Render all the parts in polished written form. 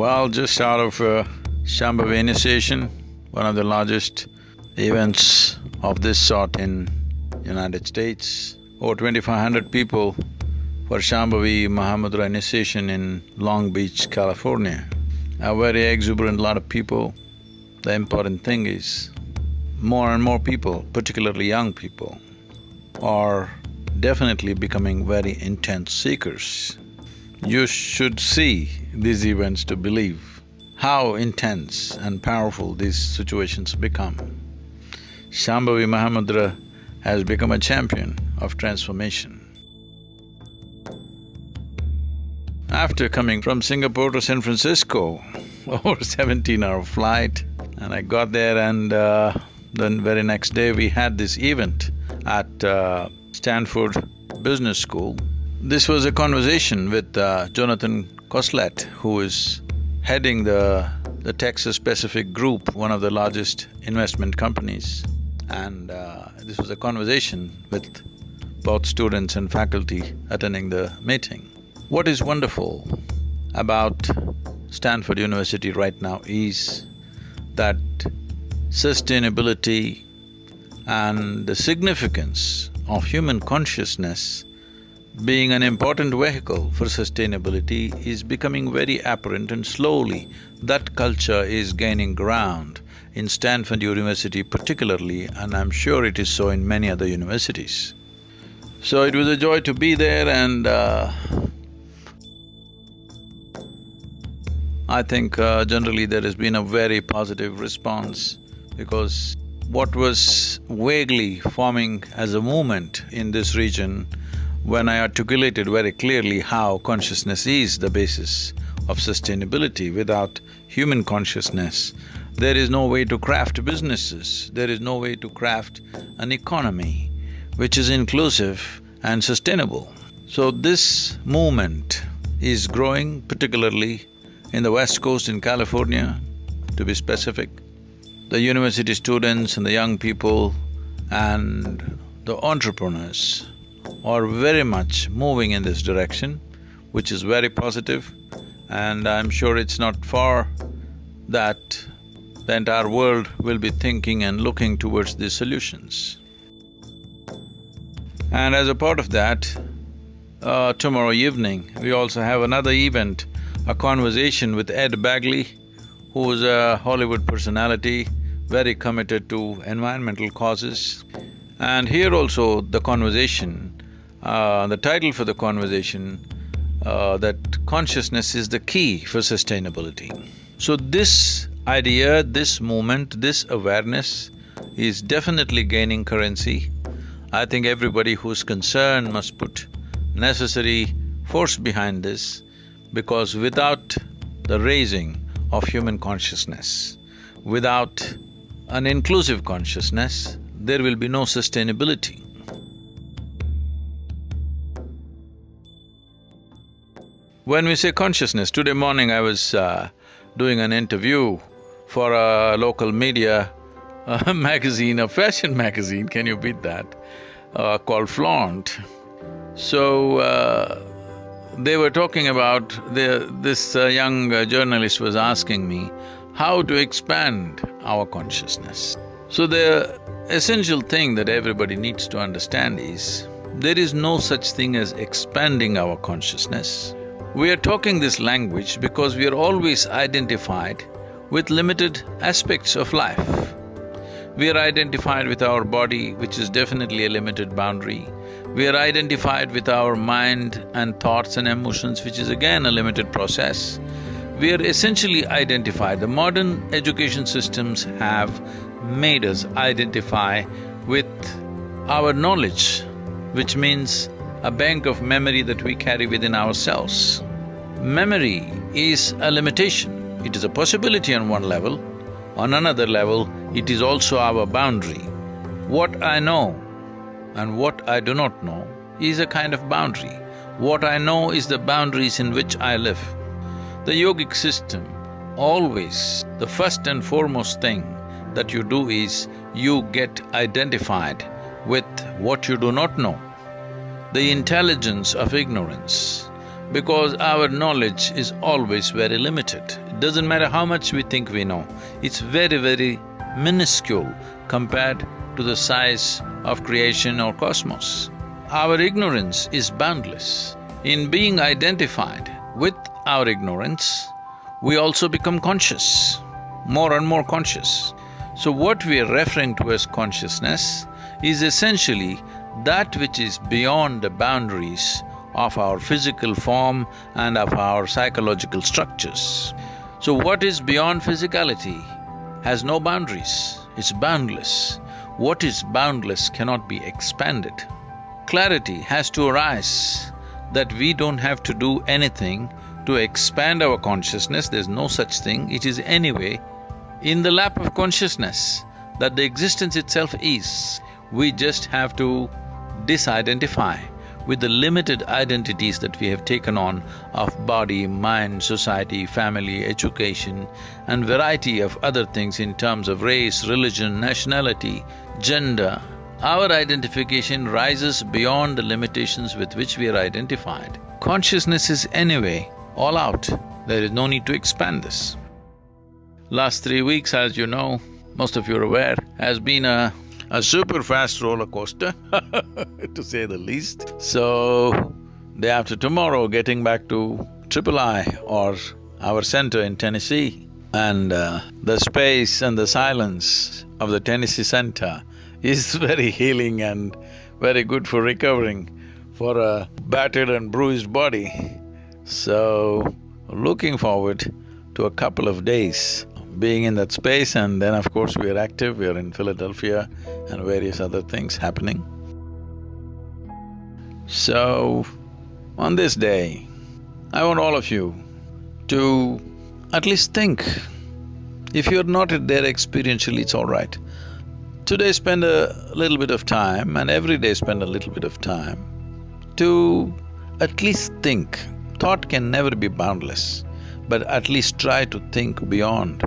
Well, just out of Shambhavi initiation, one of the largest events of this sort in United States. Over 2,500 people for Shambhavi Mahamudra initiation in Long Beach, California. A very exuberant lot of people. The important thing is, more and more people, particularly young people, are definitely becoming very intense seekers. You should see these events to believe how intense and powerful these situations become. Shambhavi Mahamudra has become a champion of transformation. After coming from Singapore to San Francisco, over 17-hour flight, and I got there and then very next day we had this event at Stanford Business School. This was a conversation with Jonathan Koslet, who is heading the Texas Pacific Group, one of the largest investment companies. And this was a conversation with both students and faculty attending the meeting. What is wonderful about Stanford University right now is that sustainability and the significance of human consciousness being an important vehicle for sustainability is becoming very apparent, and slowly that culture is gaining ground in Stanford University particularly, and I'm sure it is so in many other universities. So it was a joy to be there, and I think generally there has been a very positive response, because what was vaguely forming as a movement in this region, when I articulated very clearly how consciousness is the basis of sustainability, without human consciousness, there is no way to craft businesses, there is no way to craft an economy which is inclusive and sustainable. So this movement is growing, particularly in the West Coast in California, to be specific. The university students and the young people and the entrepreneurs are very much moving in this direction, which is very positive, and I'm sure it's not far that the entire world will be thinking and looking towards these solutions. And as a part of that, tomorrow evening, we also have another event, a conversation with Ed Bagley, who is a Hollywood personality, very committed to environmental causes. And here also the conversation, the title for the conversation, that consciousness is the key for sustainability. So this idea, this movement, this awareness is definitely gaining currency. I think everybody who's concerned must put necessary force behind this, because without the raising of human consciousness, without an inclusive consciousness, there will be no sustainability. When we say consciousness, today morning I was doing an interview for a local media magazine, a fashion magazine, can you beat that, called Flaunt. So they were talking about… this young journalist was asking me how to expand our consciousness. So the essential thing that everybody needs to understand is, there is no such thing as expanding our consciousness. We are talking this language because we are always identified with limited aspects of life. We are identified with our body, which is definitely a limited boundary. We are identified with our mind and thoughts and emotions, which is again a limited process. We are essentially identified. The modern education systems have made us identify with our knowledge, which means a bank of memory that we carry within ourselves. Memory is a limitation. It is a possibility on one level. On another level, it is also our boundary. What I know and what I do not know is a kind of boundary. What I know is the boundaries in which I live. The yogic system, always the first and foremost thing that you do is, you get identified with what you do not know. The intelligence of ignorance, because our knowledge is always very limited. It doesn't matter how much we think we know, it's very, very minuscule compared to the size of creation or cosmos. Our ignorance is boundless. In being identified with our ignorance, we also become conscious, more and more conscious. So what we are referring to as consciousness is essentially that which is beyond the boundaries of our physical form and of our psychological structures. So what is beyond physicality has no boundaries, it's boundless. What is boundless cannot be expanded. Clarity has to arise that we don't have to do anything to expand our consciousness, there's no such thing, it is anyway in the lap of consciousness that the existence itself is. We just have to disidentify with the limited identities that we have taken on of body, mind, society, family, education and variety of other things in terms of race, religion, nationality, gender. Our identification rises beyond the limitations with which we are identified. Consciousness is anyway all out, there is no need to expand this. Last 3 weeks, as you know, most of you are aware, has been a super fast roller coaster to say the least. So, day after tomorrow, getting back to III or our center in Tennessee, and the space and the silence of the Tennessee center is very healing and very good for recovering for a battered and bruised body. So, looking forward to a couple of days being in that space, and then of course we are active, we are in Philadelphia and various other things happening. So, on this day, I want all of you to at least think. If you're not there experientially, it's all right. Today spend a little bit of time, and every day spend a little bit of time to at least think. Thought can never be boundless, but at least try to think beyond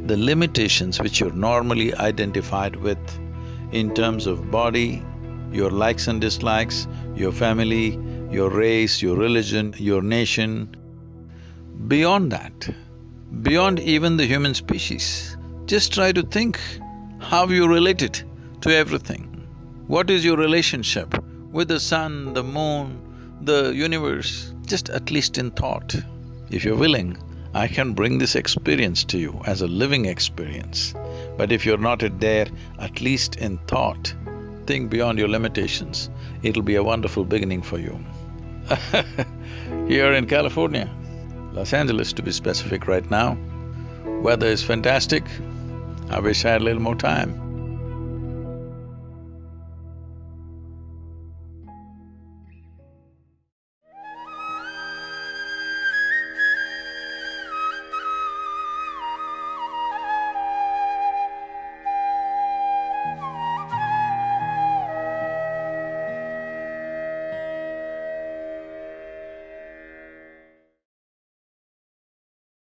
the limitations which you're normally identified with in terms of body, your likes and dislikes, your family, your race, your religion, your nation. Beyond that, beyond even the human species, just try to think how you relate it to everything. What is your relationship with the sun, the moon, the universe? Just at least in thought. If you're willing, I can bring this experience to you as a living experience. But if you're not there, at least in thought, think beyond your limitations. It'll be a wonderful beginning for you. Here in California, Los Angeles to be specific right now, weather is fantastic. I wish I had a little more time.